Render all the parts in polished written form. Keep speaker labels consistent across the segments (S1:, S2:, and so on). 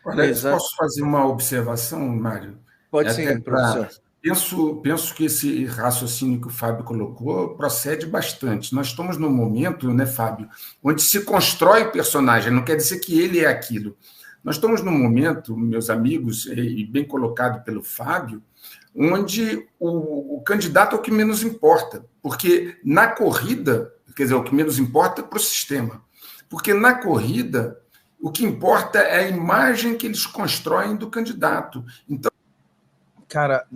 S1: Olha, posso fazer uma observação, Mário? É
S2: Pode
S1: até
S2: sim, professor.
S1: penso que esse raciocínio que o Fábio colocou procede bastante. Nós estamos num momento, né, Fábio, onde se constrói o personagem, não quer dizer que ele é aquilo. Nós estamos num momento, meus amigos, e bem colocado pelo Fábio, onde o candidato é o que menos importa, porque na corrida, quer dizer, o que menos importa para o sistema, porque na corrida o que importa é a imagem que eles constroem do candidato. Então,
S3: cara,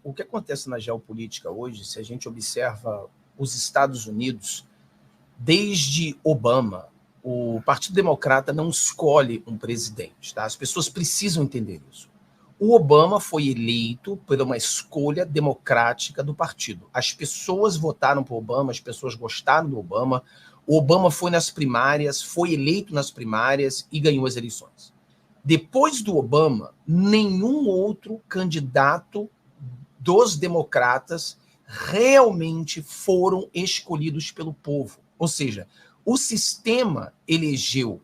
S3: o que acontece na geopolítica hoje, se a gente observa os Estados Unidos, desde Obama, o Partido Democrata não escolhe um presidente, tá? As pessoas precisam entender isso. O Obama foi eleito por uma escolha democrática do partido. As pessoas votaram por Obama, as pessoas gostaram do Obama. O Obama foi nas primárias, foi eleito nas primárias e ganhou as eleições. Depois do Obama, nenhum outro candidato dos democratas realmente foram escolhidos pelo povo. Ou seja, o sistema elegeu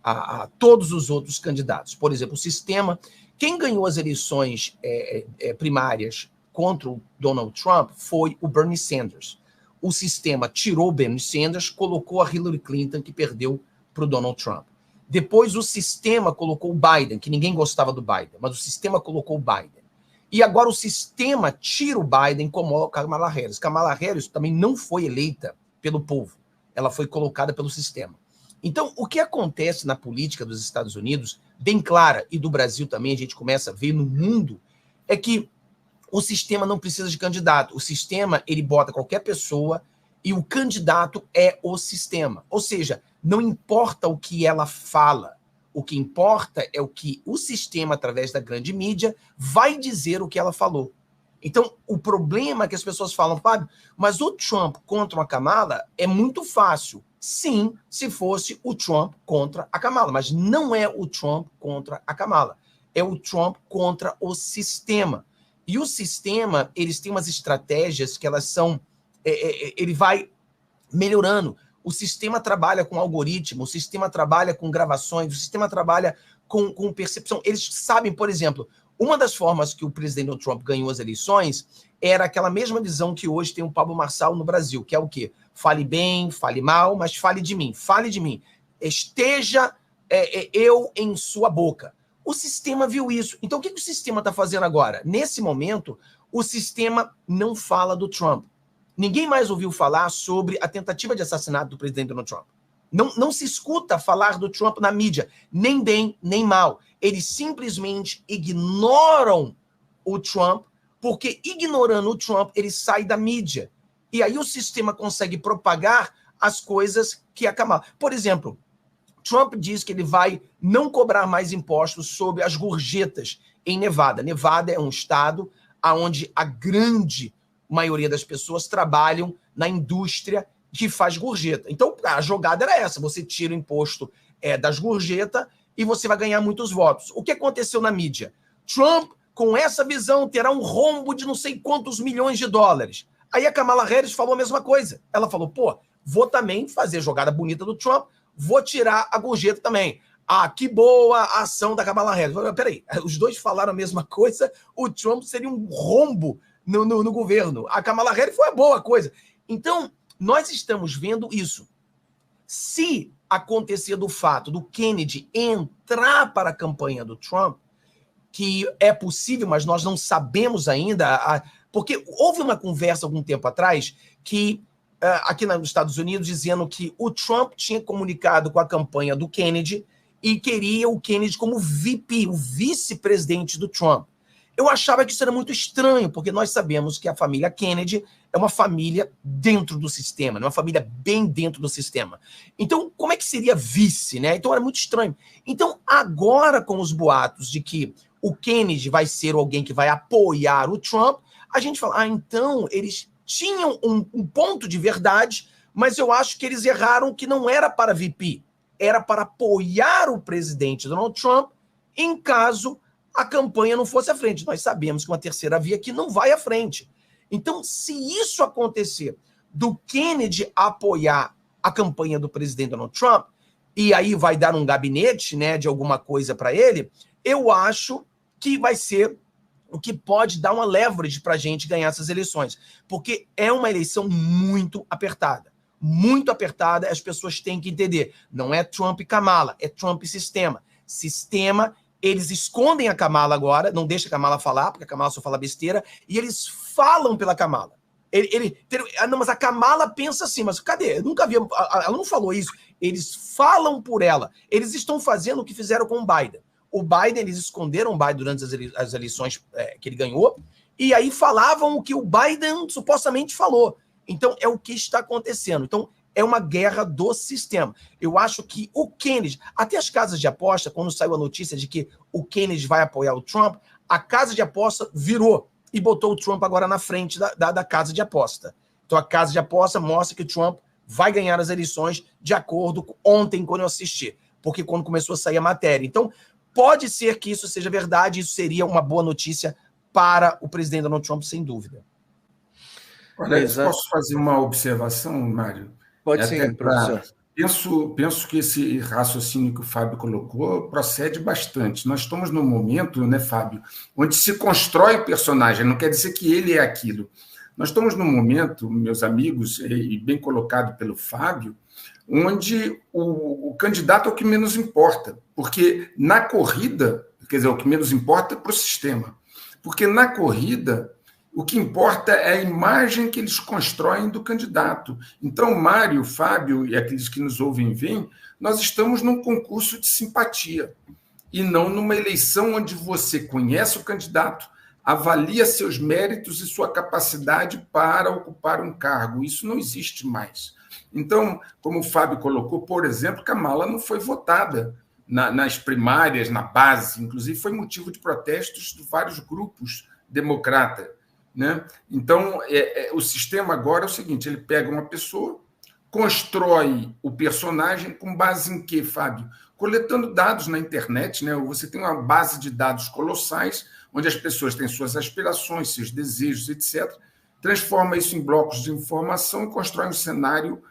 S3: a todos os outros candidatos. Por exemplo, o sistema... Quem ganhou as eleições primárias contra o Donald Trump foi o Bernie Sanders. O sistema tirou o Bernie Sanders, colocou a Hillary Clinton, que perdeu para o Donald Trump. Depois o sistema colocou o Biden, que ninguém gostava do Biden, mas o sistema colocou o Biden. E agora o sistema tira o Biden como Kamala Harris. Kamala Harris também não foi eleita pelo povo. Ela foi colocada pelo sistema. Então, o que acontece na política dos Estados Unidos, bem clara, e do Brasil também, a gente começa a ver no mundo, é que o sistema não precisa de candidato. O sistema, ele bota qualquer pessoa e o candidato é o sistema. Ou seja, não importa o que ela fala, o que importa é o que o sistema, através da grande mídia, vai dizer o que ela falou. Então, o problema é que as pessoas falam, Fábio, mas o Trump contra a Kamala é muito fácil. Sim, se fosse o Trump contra a Kamala, mas não é o Trump contra a Kamala. É o Trump contra o sistema. E o sistema, eles têm umas estratégias que elas são... ele vai melhorando. O sistema trabalha com algoritmo, o sistema trabalha com gravações, o sistema trabalha com percepção. Eles sabem, por exemplo, uma das formas que o presidente Donald Trump ganhou as eleições era aquela mesma visão que hoje tem o Pablo Marçal no Brasil, que é o quê? Fale bem, fale mal, mas fale de mim. Fale de mim. Esteja eu em sua boca. O sistema viu isso. Então, o que o sistema está fazendo agora? Nesse momento, o sistema não fala do Trump. Ninguém mais ouviu falar sobre a tentativa de assassinato do presidente Donald Trump. Não se escuta falar do Trump na mídia, nem bem, nem mal. Eles simplesmente ignoram o Trump, porque ignorando o Trump, ele sai da mídia. E aí o sistema consegue propagar as coisas que a Kamala... Por exemplo, Trump diz que ele vai não cobrar mais impostos sobre as gorjetas em Nevada. Nevada é um estado onde a grande maioria das pessoas trabalham na indústria que faz gorjeta. Então, a jogada era essa. Você tira o imposto das gorjetas e você vai ganhar muitos votos. O que aconteceu na mídia? Trump, com essa visão, terá um rombo de não sei quantos milhões de dólares. Aí a Kamala Harris falou a mesma coisa. Ela falou, pô, vou também fazer a jogada bonita do Trump, vou tirar a gorjeta também. Ah, que boa a ação da Kamala Harris. Peraí, os dois falaram a mesma coisa, o Trump seria um rombo no governo. A Kamala Harris foi uma boa coisa. Então, nós estamos vendo isso. Se acontecer do fato do Kennedy entrar para a campanha do Trump, que é possível, mas nós não sabemos ainda, porque houve uma conversa algum tempo atrás que aqui nos Estados Unidos dizendo que o Trump tinha comunicado com a campanha do Kennedy e queria o Kennedy como VP, o vice-presidente do Trump. Eu achava que isso era muito estranho, porque nós sabemos que a família Kennedy é uma família dentro do sistema, uma família bem dentro do sistema. Então, como é que seria vice, né? Então, era muito estranho. Então, agora, com os boatos de que o Kennedy vai ser alguém que vai apoiar o Trump, a gente fala, então, eles tinham um ponto de verdade, mas eu acho que eles erraram que não era para VP, era para apoiar o presidente Donald Trump em caso a campanha não fosse à frente. Nós sabemos que uma terceira via aqui não vai à frente. Então, se isso acontecer, do Kennedy apoiar a campanha do presidente Donald Trump, e aí vai dar um gabinete, né, de alguma coisa para ele, eu acho que vai ser o que pode dar uma leverage para a gente ganhar essas eleições. Porque é uma eleição muito apertada. Muito apertada, as pessoas têm que entender. Não é Trump e Kamala, é Trump e sistema. Sistema, eles escondem a Kamala agora, não deixa a Kamala falar, porque a Kamala só fala besteira, e eles falam pela Kamala. Não, mas a Kamala pensa assim, mas cadê? Eu nunca vi, ela não falou isso. Eles falam por ela. Eles estão fazendo o que fizeram com o Biden. O Biden, eles esconderam o Biden durante as eleições que ele ganhou, e aí falavam o que o Biden supostamente falou. Então, é o que está acontecendo. Então, é uma guerra do sistema. Eu acho que o Kennedy, até as casas de aposta, quando saiu a notícia de que o Kennedy vai apoiar o Trump, a casa de aposta virou e botou o Trump agora na frente da casa de aposta. Então, a casa de aposta mostra que o Trump vai ganhar as eleições de acordo com ontem, quando eu assisti, porque quando começou a sair a matéria. Então, pode ser que isso seja verdade, isso seria uma boa notícia para o presidente Donald Trump, sem dúvida.
S1: Olha, posso fazer uma observação, Mário?
S2: Pode sim, professor.
S1: Penso que esse raciocínio que o Fábio colocou procede bastante. Nós estamos num momento, né, Fábio, onde se constrói o personagem, não quer dizer que ele é aquilo. Nós estamos num momento, meus amigos, e bem colocado pelo Fábio, onde o candidato é o que menos importa, porque na corrida, quer dizer, o que menos importa é para o sistema, porque na corrida o que importa é a imagem que eles constroem do candidato. Então, Mário, Fábio e aqueles que nos ouvem e veem, nós estamos num concurso de simpatia e não numa eleição onde você conhece o candidato, avalia seus méritos e sua capacidade para ocupar um cargo. Isso não existe mais. Então, como o Fábio colocou, por exemplo, Kamala não foi votada nas primárias, na base, inclusive foi motivo de protestos de vários grupos democratas, né? Então, o sistema agora é o seguinte, ele pega uma pessoa, constrói o personagem com base em quê, Fábio? Coletando dados na internet, né? Você tem uma base de dados colossais, onde as pessoas têm suas aspirações, seus desejos, etc., transforma isso em blocos de informação e constrói um cenário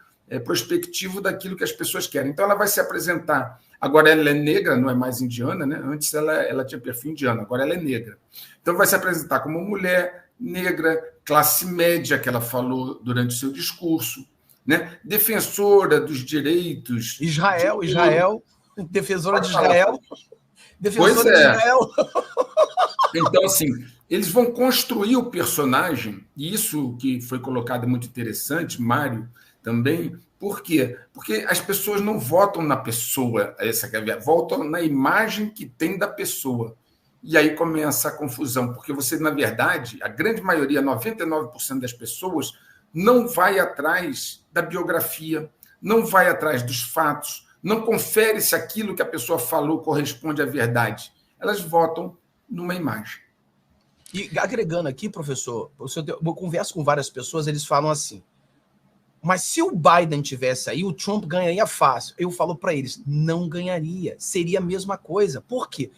S1: prospectivo daquilo que as pessoas querem. Então, ela vai se apresentar. Agora, ela é negra, não é mais indiana, né? Antes ela tinha perfil indiano, agora ela é negra. Então, vai se apresentar como mulher negra, classe média, que ela falou durante o seu discurso, né? Defensora dos direitos.
S3: Israel, defensora de Israel. Defensora de Israel.
S1: Então, assim, eles vão construir o personagem, e isso que foi colocado é muito interessante, Mário, também. Por quê? Porque as pessoas não votam na pessoa, votam na imagem que tem da pessoa. E aí começa a confusão, porque você, na verdade, a grande maioria, 99% das pessoas, não vai atrás da biografia, não vai atrás dos fatos, não confere se aquilo que a pessoa falou corresponde à verdade. Elas votam numa imagem.
S3: E agregando aqui, professor, eu converso com várias pessoas, eles falam assim, mas se o Biden tivesse aí, o Trump ganharia fácil. Eu falo para eles, não ganharia, seria a mesma coisa. Por quê?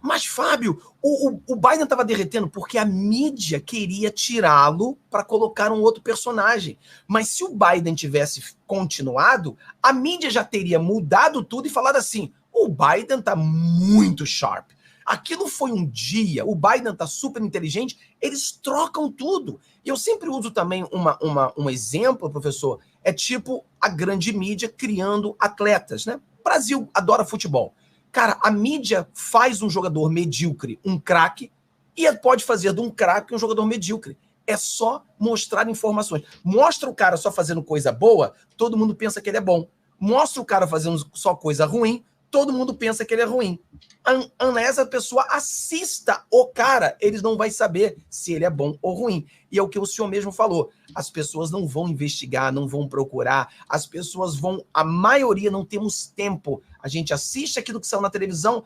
S3: Mas, Fábio, o Biden estava derretendo porque a mídia queria tirá-lo para colocar um outro personagem. Mas se o Biden tivesse continuado, a mídia já teria mudado tudo e falado assim, o Biden está muito sharp. Aquilo foi um dia, o Biden está super inteligente, eles trocam tudo. E eu sempre uso também um exemplo, professor, é tipo a grande mídia criando atletas, né? O Brasil adora futebol. Cara, a mídia faz um jogador medíocre um craque e pode fazer de um craque um jogador medíocre. É só mostrar informações. Mostra o cara só fazendo coisa boa, todo mundo pensa que ele é bom. Mostra o cara fazendo só coisa ruim, todo mundo pensa que ele é ruim. Essa pessoa assista o cara, eles não vai saber se ele é bom ou ruim. E é o que o senhor mesmo falou. As pessoas não vão investigar, não vão procurar, as pessoas vão... A maioria não temos tempo. A gente assiste aquilo que saiu na televisão,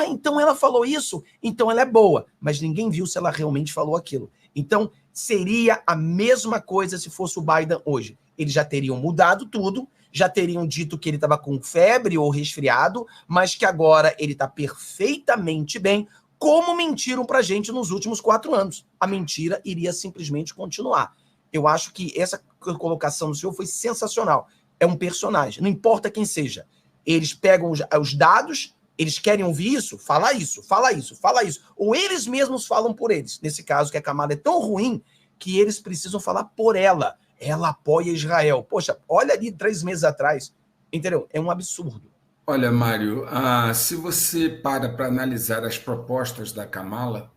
S3: então ela falou isso, então ela é boa. Mas ninguém viu se ela realmente falou aquilo. Então, seria a mesma coisa se fosse o Biden hoje. Eles já teriam mudado tudo, já teriam dito que ele estava com febre ou resfriado, mas que agora ele está perfeitamente bem, como mentiram para a gente nos últimos 4 anos. A mentira iria simplesmente continuar. Eu acho que essa colocação do senhor foi sensacional. É um personagem, não importa quem seja. Eles pegam os dados, eles querem ouvir isso, fala isso, fala isso, fala isso. Ou eles mesmos falam por eles. Nesse caso, que a Kamala é tão ruim que eles precisam falar por ela. Ela apoia Israel. Poxa, olha ali 3 meses atrás. Entendeu? É um absurdo.
S1: Olha, Mário, se você para analisar as propostas da Kamala,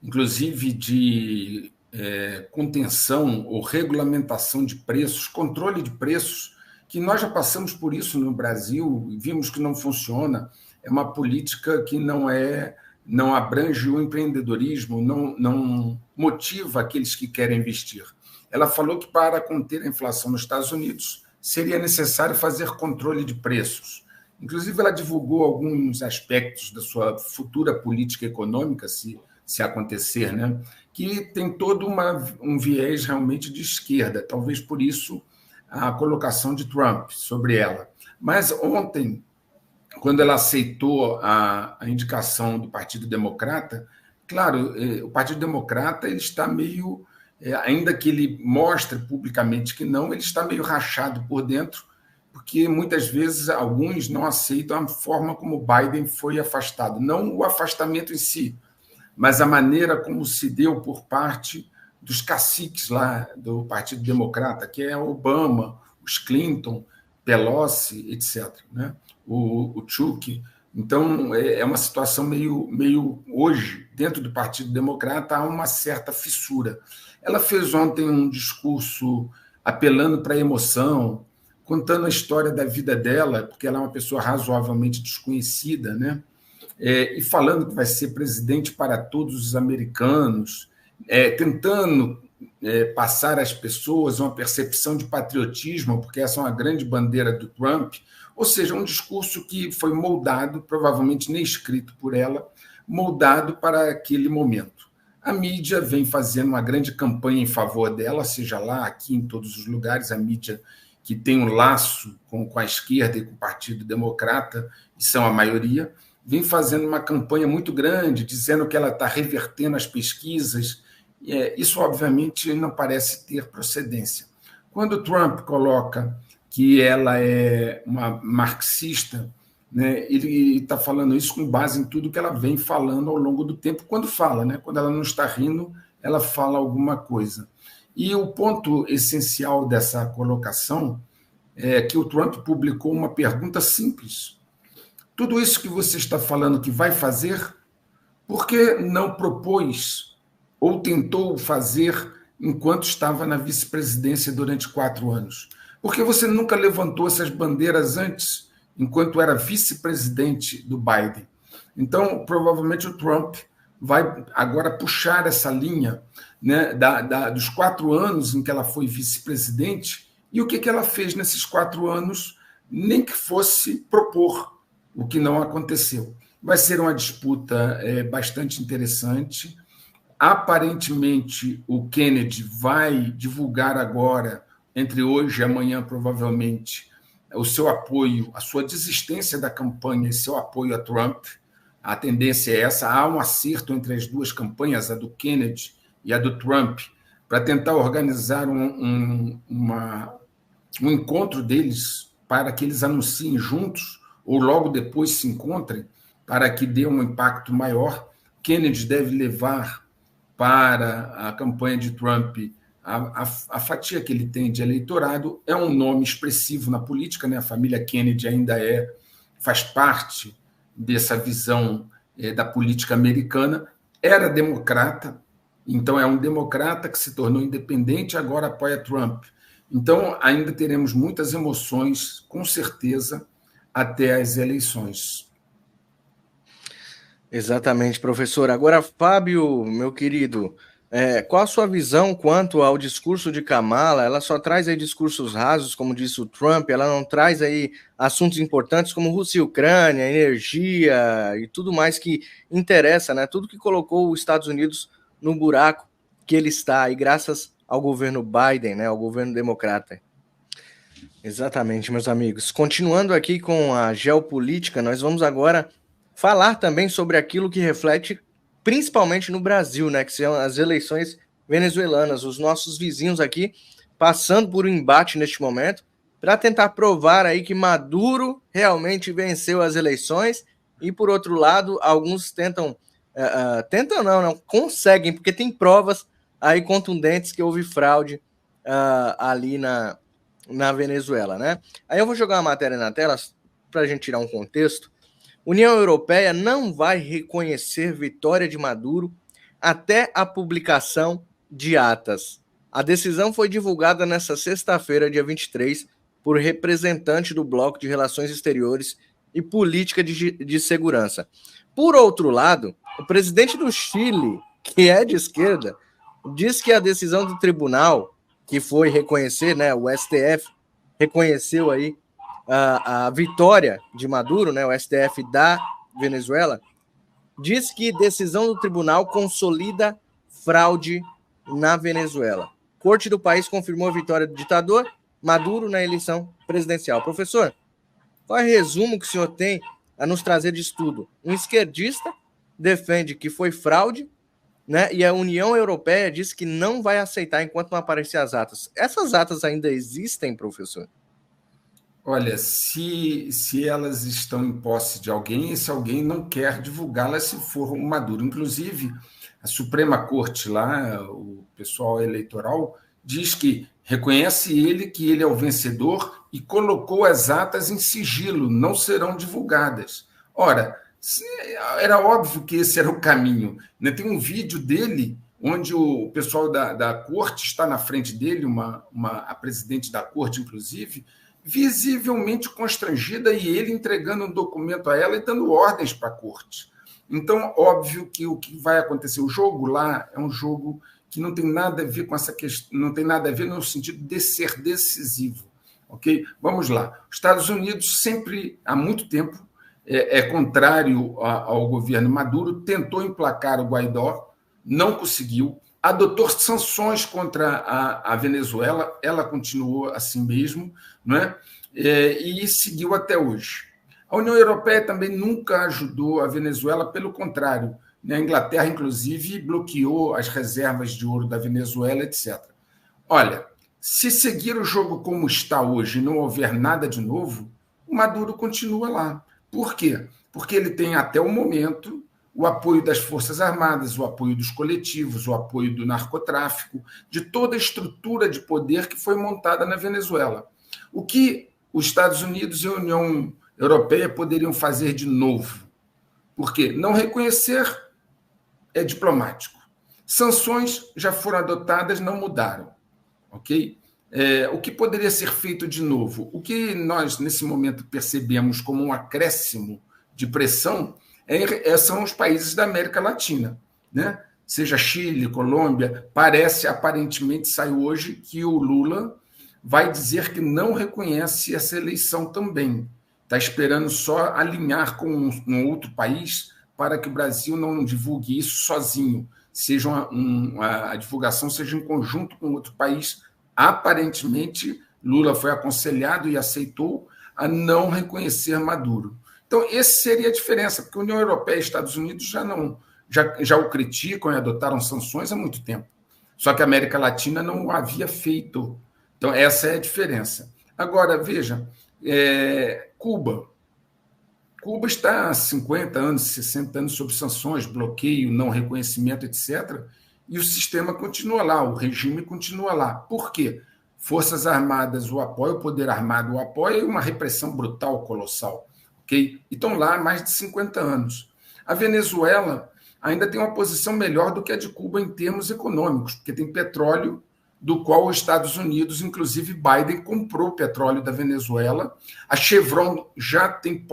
S1: inclusive de contenção ou regulamentação de preços, controle de preços, que nós já passamos por isso no Brasil, vimos que não funciona, é uma política que não abrange o empreendedorismo, não motiva aqueles que querem investir. Ela falou que para conter a inflação nos Estados Unidos seria necessário fazer controle de preços. Inclusive, ela divulgou alguns aspectos da sua futura política econômica, se acontecer, né? Que tem todo um viés realmente de esquerda, talvez por isso a colocação de Trump sobre ela. Mas ontem, quando ela aceitou a indicação do Partido Democrata, claro, o Partido Democrata ele está meio, ainda que ele mostre publicamente que não, ele está meio rachado por dentro, porque muitas vezes alguns não aceitam a forma como Biden foi afastado, não o afastamento em si, mas a maneira como se deu por parte dos caciques lá do Partido Democrata, que é Obama, os Clinton, Pelosi, etc., né? O Chuck. Então, é uma situação meio hoje, dentro do Partido Democrata, há uma certa fissura. Ela fez ontem um discurso apelando para a emoção, contando a história da vida dela, porque ela é uma pessoa razoavelmente desconhecida, né? E falando que vai ser presidente para todos os americanos, tentando passar às pessoas uma percepção de patriotismo, porque essa é uma grande bandeira do Trump, ou seja, um discurso que foi moldado, provavelmente nem escrito por ela, moldado para aquele momento. A mídia vem fazendo uma grande campanha em favor dela, seja lá, aqui, em todos os lugares, a mídia que tem um laço com a esquerda e com o Partido Democrata, e são a maioria, vem fazendo uma campanha muito grande, dizendo que ela está revertendo as pesquisas. Isso, obviamente, não parece ter procedência. Quando o Trump coloca que ela é uma marxista, né, ele está falando isso com base em tudo que ela vem falando ao longo do tempo, quando fala, né? Quando ela não está rindo, ela fala alguma coisa. E o ponto essencial dessa colocação é que o Trump publicou uma pergunta simples. Tudo isso que você está falando que vai fazer, por que não propôs ou tentou fazer enquanto estava na vice-presidência durante 4 anos? Por que você nunca levantou essas bandeiras antes, enquanto era vice-presidente do Biden? Então, provavelmente o Trump vai agora puxar essa linha, né, dos 4 anos em que ela foi vice-presidente, e o que ela fez nesses 4 anos, nem que fosse propor, o que não aconteceu. Vai ser uma disputa bastante interessante. Aparentemente, o Kennedy vai divulgar agora, entre hoje e amanhã, provavelmente, o seu apoio, a sua desistência da campanha e seu apoio a Trump. A tendência é essa. Há um acerto entre as duas campanhas, a do Kennedy e a do Trump, para tentar organizar um encontro deles para que eles anunciem juntos ou logo depois se encontrem, para que dê um impacto maior. Kennedy deve levar para a campanha de Trump a fatia que ele tem de eleitorado. É um nome expressivo na política, né? A família Kennedy ainda faz parte dessa visão da política americana. Era democrata, então é um democrata que se tornou independente e agora apoia Trump. Então, ainda teremos muitas emoções, com certeza, até as eleições.
S2: Exatamente, professor. Agora, Fábio, meu querido, qual a sua visão quanto ao discurso de Kamala? Ela só traz aí discursos rasos, como disse o Trump, ela não traz aí assuntos importantes como Rússia e Ucrânia, energia e tudo mais que interessa, né? Tudo que colocou os Estados Unidos no buraco que ele está, e graças ao governo Biden, né, ao governo democrata. Exatamente, meus amigos. Continuando aqui com a geopolítica, nós vamos agora falar também sobre aquilo que reflete principalmente no Brasil, né, que são as eleições venezuelanas. Os nossos vizinhos aqui passando por um embate neste momento, para tentar provar aí que Maduro realmente venceu as eleições. E, por outro lado, alguns tentam não, conseguem, porque tem provas aí contundentes que houve fraude ali na Venezuela, né? Aí eu vou jogar uma matéria na tela para a gente tirar um contexto. União Europeia não vai reconhecer vitória de Maduro até a publicação de atas. A decisão foi divulgada nesta sexta-feira, dia 23, por representante do Bloco de Relações Exteriores e Política de Segurança. Por outro lado, o presidente do Chile, que é de esquerda, diz que a decisão do tribunal, que foi reconhecer, né, o STF reconheceu aí a vitória de Maduro, né, o STF da Venezuela, diz que decisão do tribunal consolida fraude na Venezuela. Corte do país confirmou a vitória do ditador Maduro na eleição presidencial. Professor, qual é o resumo que o senhor tem a nos trazer de estudo? Um esquerdista defende que foi fraude, né? E a União Europeia diz que não vai aceitar enquanto não aparecer as atas. Essas atas ainda existem, professor?
S1: Olha, se elas estão em posse de alguém, esse alguém não quer divulgá-las se for um Maduro. Inclusive, a Suprema Corte lá, o pessoal eleitoral, diz que reconhece que ele é o vencedor e colocou as atas em sigilo, não serão divulgadas. Ora, era óbvio que esse era o caminho. Tem um vídeo dele onde o pessoal da corte está na frente dele, a presidente da corte, inclusive, visivelmente constrangida, e ele entregando um documento a ela e dando ordens para a corte. Então, óbvio que o que vai acontecer, o jogo lá é um jogo que não tem nada a ver com essa questão, não tem nada a ver no sentido de ser decisivo. Ok? Vamos lá. Os Estados Unidos sempre, há muito tempo, é contrário ao governo Maduro, tentou emplacar o Guaidó, não conseguiu, adotou sanções contra a Venezuela, ela continuou assim mesmo, não é? E seguiu até hoje. A União Europeia também nunca ajudou a Venezuela, pelo contrário. A Inglaterra, inclusive, bloqueou as reservas de ouro da Venezuela, etc. Olha, se seguir o jogo como está hoje e não houver nada de novo, o Maduro continua lá. Por quê? Porque ele tem até o momento o apoio das Forças Armadas, o apoio dos coletivos, o apoio do narcotráfico, de toda a estrutura de poder que foi montada na Venezuela. O que os Estados Unidos e a União Europeia poderiam fazer de novo? Porque não reconhecer é diplomático. Sanções já foram adotadas, não mudaram. Ok? O que poderia ser feito de novo? O que nós, nesse momento, percebemos como um acréscimo de pressão são os países da América Latina, né? Seja Chile, Colômbia. Aparentemente, saiu hoje que o Lula vai dizer que não reconhece essa eleição também. Está esperando só alinhar com um outro país para que o Brasil não divulgue isso sozinho, a divulgação seja em conjunto com outro país. Aparentemente, Lula foi aconselhado e aceitou a não reconhecer Maduro. Então, essa seria a diferença, porque a União Europeia e Estados Unidos já o criticam e adotaram sanções há muito tempo. Só que a América Latina não o havia feito. Então, essa é a diferença. Agora, veja, Cuba. Cuba está há 50 anos, 60 anos sob sanções, bloqueio, não reconhecimento, etc. E o sistema continua lá, o regime continua lá. Por quê? Forças Armadas o apoiam, o poder armado o apoia e uma repressão brutal, colossal. Okay? E estão lá há mais de 50 anos. A Venezuela ainda tem uma posição melhor do que a de Cuba em termos econômicos, porque tem petróleo, do qual os Estados Unidos, inclusive Biden, comprou petróleo da Venezuela. A Chevron já tem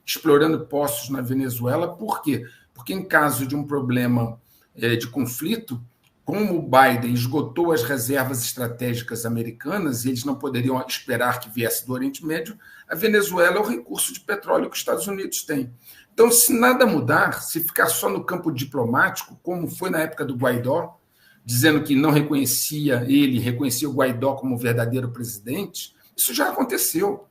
S1: explorando poços na Venezuela. Por quê? Porque em caso de um problema de conflito, como o Biden esgotou as reservas estratégicas americanas, e eles não poderiam esperar que viesse do Oriente Médio, a Venezuela é o recurso de petróleo que os Estados Unidos têm. Então, se nada mudar, se ficar só no campo diplomático, como foi na época do Guaidó, dizendo que não reconhecia o Guaidó como verdadeiro presidente, isso já aconteceu.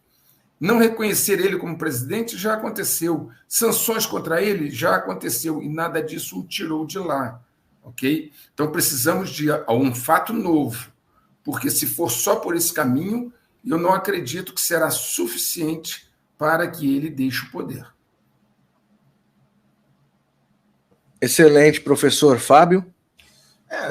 S1: Não reconhecer ele como presidente já aconteceu. Sanções contra ele já aconteceu, e nada disso o tirou de lá. Okay? Então, precisamos de um fato novo, porque se for só por esse caminho, e eu não acredito que será suficiente para que ele deixe o poder.
S2: Excelente, professor Fábio.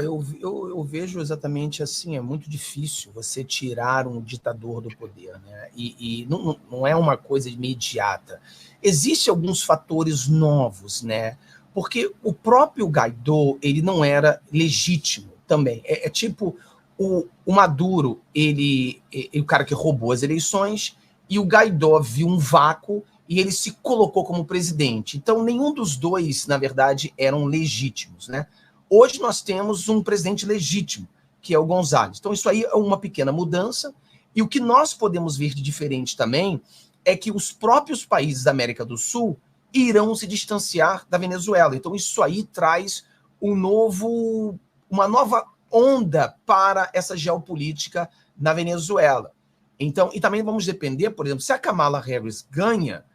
S3: Eu vejo exatamente assim, é muito difícil você tirar um ditador do poder, né? E não é uma coisa imediata. Existem alguns fatores novos, né? Porque o próprio Guaidó, ele não era legítimo também. É tipo o Maduro, ele o cara que roubou as eleições, e o Guaidó viu um vácuo e ele se colocou como presidente. Então, nenhum dos dois, na verdade, eram legítimos, né? Hoje nós temos um presidente legítimo, que é o González. Então, isso aí é uma pequena mudança. E o que nós podemos ver de diferente também é que os próprios países da América do Sul irão se distanciar da Venezuela. Então, isso aí traz uma nova onda para essa geopolítica na Venezuela. Então, e também vamos depender, por exemplo, se a Kamala Harris ganha,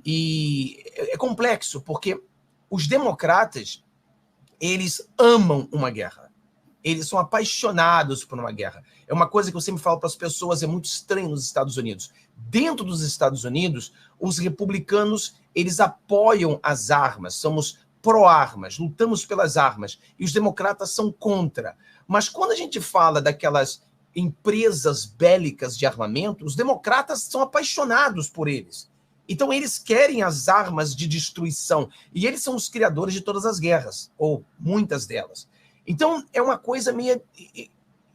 S3: e é complexo, porque os democratas, eles amam uma guerra. Eles são apaixonados por uma guerra. É uma coisa que eu sempre falo para as pessoas, é muito estranho nos Estados Unidos. Dentro dos Estados Unidos, os republicanos, eles apoiam as armas, somos pró-armas, lutamos pelas armas, e os democratas são contra. Mas quando a gente fala daquelas empresas bélicas de armamento, os democratas são apaixonados por eles. Então, eles querem as armas de destruição. E eles são os criadores de todas as guerras, ou muitas delas. Então, é uma coisa meio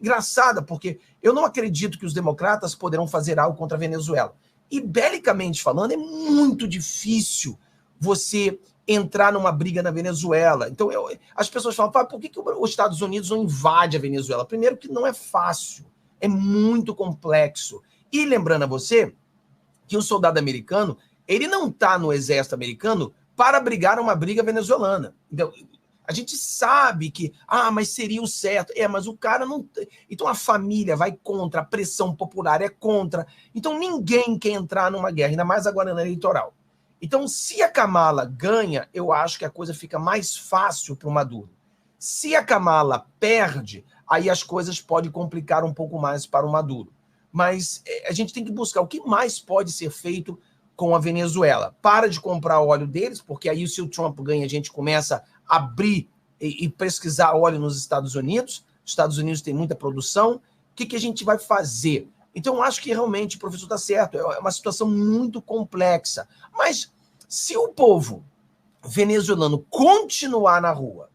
S3: engraçada, porque eu não acredito que os democratas poderão fazer algo contra a Venezuela. E, belicamente falando, é muito difícil você entrar numa briga na Venezuela. Então, as pessoas falam, por que os Estados Unidos não invadem a Venezuela? Primeiro, que não é fácil. É muito complexo. E, lembrando a você, que o soldado americano, ele não está no exército americano para brigar uma briga venezuelana. Então, a gente sabe que, mas seria o certo. Mas o cara não... Então, a família vai contra, a pressão popular é contra. Então, ninguém quer entrar numa guerra, ainda mais agora na eleitoral. Então, se a Kamala ganha, eu acho que a coisa fica mais fácil para o Maduro. Se a Kamala perde, aí as coisas podem complicar um pouco mais para o Maduro. Mas a gente tem que buscar o que mais pode ser feito com a Venezuela. Para de comprar óleo deles, porque aí se o Trump ganha, a gente começa a abrir e pesquisar óleo nos Estados Unidos. Os Estados Unidos têm muita produção. O que a gente vai fazer? Então, eu acho que realmente o professor está certo. É uma situação muito complexa. Mas se o povo venezuelano continuar na rua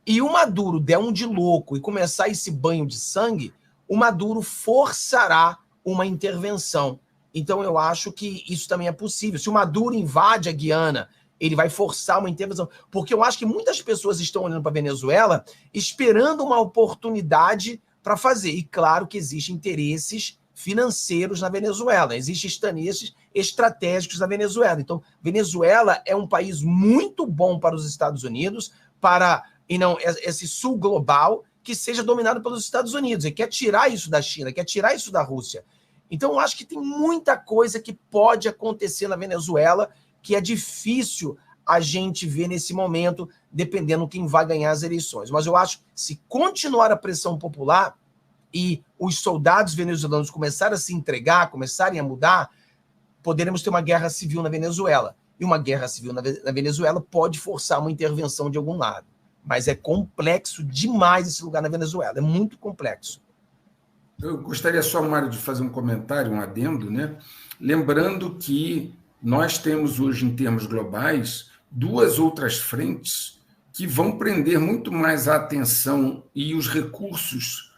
S3: e o Maduro der um de louco e começar esse banho de sangue, o Maduro forçará uma intervenção. Então, eu acho que isso também é possível. Se o Maduro invade a Guiana, ele vai forçar uma intervenção. Porque eu acho que muitas pessoas estão olhando para a Venezuela esperando uma oportunidade para fazer. E claro que existem interesses financeiros na Venezuela, existem interesses estratégicos na Venezuela. Então, Venezuela é um país muito bom para os Estados Unidos, para esse sul global, que seja dominado pelos Estados Unidos. Ele quer tirar isso da China, quer tirar isso da Rússia. Então, eu acho que tem muita coisa que pode acontecer na Venezuela que é difícil a gente ver nesse momento, dependendo quem vai ganhar as eleições. Mas eu acho que se continuar a pressão popular e os soldados venezuelanos começarem a se entregar, começarem a mudar, poderemos ter uma guerra civil na Venezuela. E uma guerra civil na Venezuela pode forçar uma intervenção de algum lado. Mas é complexo demais esse lugar na Venezuela, é muito complexo.
S1: Eu gostaria só, Mário, de fazer um comentário, um adendo, né? Lembrando que nós temos hoje, em termos globais, duas outras frentes que vão prender muito mais a atenção e os recursos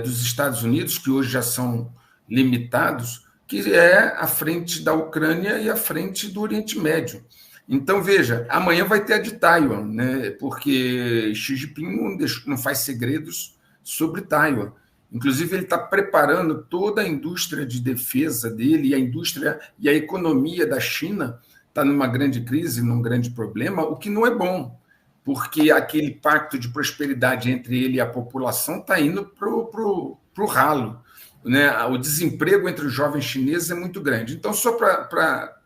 S1: dos Estados Unidos, que hoje já são limitados, que é a frente da Ucrânia e a frente do Oriente Médio. Então, veja, amanhã vai ter a de Taiwan, né? Porque Xi Jinping não faz segredos sobre Taiwan. Inclusive, ele está preparando toda a indústria de defesa dele, e a indústria e a economia da China está numa grande crise, num grande problema, o que não é bom, porque aquele pacto de prosperidade entre ele e a população está indo para o ralo, né? O desemprego entre os jovens chineses é muito grande. Então, só para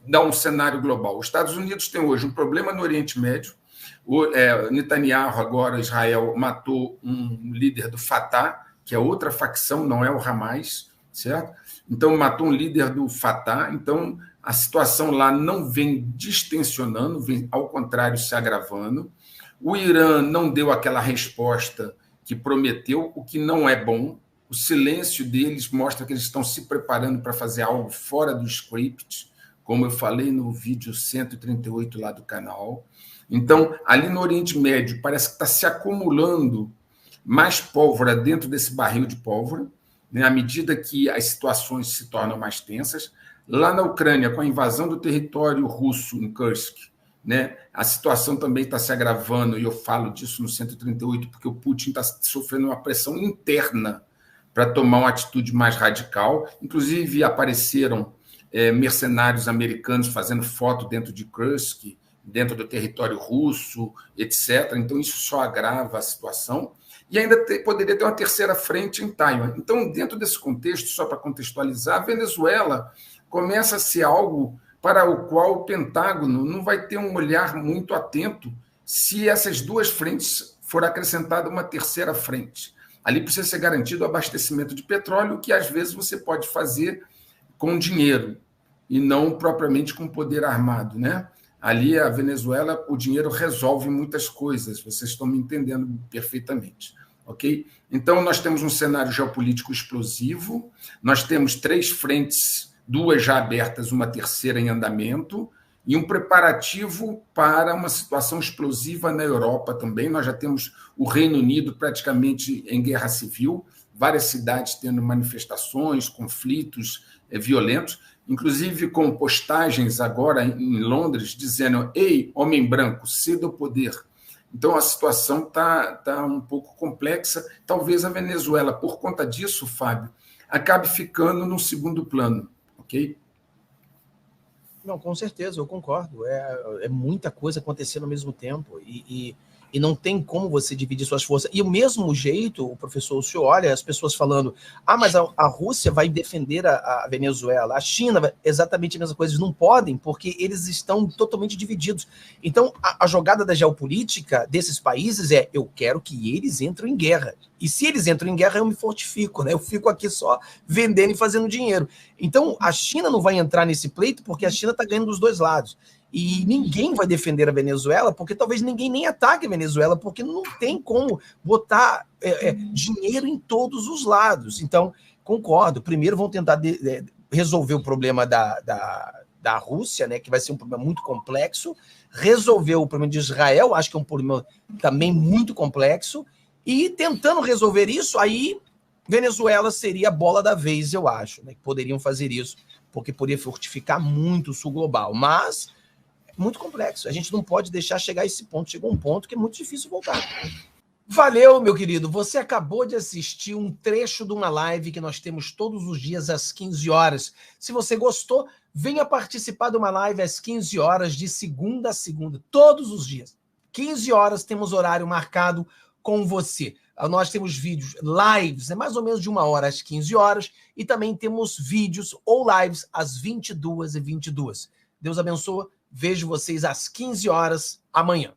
S1: dar um cenário global, os Estados Unidos têm hoje um problema no Oriente Médio. O Netanyahu, agora, Israel, matou um líder do Fatah, que é outra facção, não é o Hamas, certo? Então, matou um líder do Fatah, então a situação lá não vem distensionando, vem, ao contrário, se agravando. O Irã não deu aquela resposta que prometeu, o que não é bom. O silêncio deles mostra que eles estão se preparando para fazer algo fora do script, como eu falei no vídeo 138 lá do canal. Então, ali no Oriente Médio, parece que está se acumulando mais pólvora dentro desse barril de pólvora, né, à medida que as situações se tornam mais tensas. Lá na Ucrânia, com a invasão do território russo em Kursk, né, a situação também está se agravando, e eu falo disso no 138, porque o Putin está sofrendo uma pressão interna para tomar uma atitude mais radical. Inclusive, apareceram mercenários americanos fazendo foto dentro de Kursk, dentro do território russo, etc. Então, isso só agrava a situação. E ainda poderia ter uma terceira frente em Taiwan. Então, dentro desse contexto, só para contextualizar, a Venezuela começa a ser algo para o qual o Pentágono não vai ter um olhar muito atento se essas duas frentes for acrescentada uma terceira frente. Ali precisa ser garantido o abastecimento de petróleo, que às vezes você pode fazer com dinheiro e não propriamente com poder armado, né? Ali, a Venezuela, o dinheiro resolve muitas coisas, vocês estão me entendendo perfeitamente, ok? Então, nós temos um cenário geopolítico explosivo, nós temos 3 frentes, 2 já abertas, uma terceira em andamento, e um preparativo para uma situação explosiva na Europa também. Nós já temos o Reino Unido praticamente em guerra civil, várias cidades tendo manifestações, conflitos violentos, inclusive com postagens agora em Londres dizendo: ei, homem branco, ceda o poder. Então a situação está um pouco complexa. Talvez a Venezuela, por conta disso, Fábio, acabe ficando no segundo plano, ok?
S3: Não, com certeza, eu concordo. É muita coisa acontecendo ao mesmo tempo e não tem como você dividir suas forças. E o mesmo jeito, o professor, o senhor olha as pessoas falando: ah, mas a Rússia vai defender a Venezuela, a China vai... Exatamente a mesma coisa. Eles não podem, porque eles estão totalmente divididos. Então, a jogada da geopolítica desses países é: eu quero que eles entrem em guerra. E se eles entram em guerra, eu me fortifico, né? Eu fico aqui só vendendo e fazendo dinheiro. Então, a China não vai entrar nesse pleito, porque a China está ganhando dos dois lados. E ninguém vai defender a Venezuela, porque talvez ninguém nem ataque a Venezuela, porque não tem como botar dinheiro em todos os lados. Então, concordo. Primeiro vão tentar resolver o problema da Rússia, né, que vai ser um problema muito complexo. Resolver o problema de Israel, acho que é um problema também muito complexo. E tentando resolver isso, aí Venezuela seria a bola da vez, eu acho, né, que poderiam fazer isso, porque poderia fortificar muito o sul global. Mas muito complexo. A gente não pode deixar chegar a esse ponto. Chegou um ponto que é muito difícil voltar. Valeu, meu querido. Você acabou de assistir um trecho de uma live que nós temos todos os dias às 15 horas. Se você gostou, venha participar de uma live às 15 horas, de segunda a segunda, todos os dias. 15 horas temos horário marcado com você. Nós temos vídeos, lives, mais ou menos de 1 hora às 15 horas, e também temos vídeos ou lives às 22h22. Deus abençoe. Vejo vocês às 15 horas amanhã.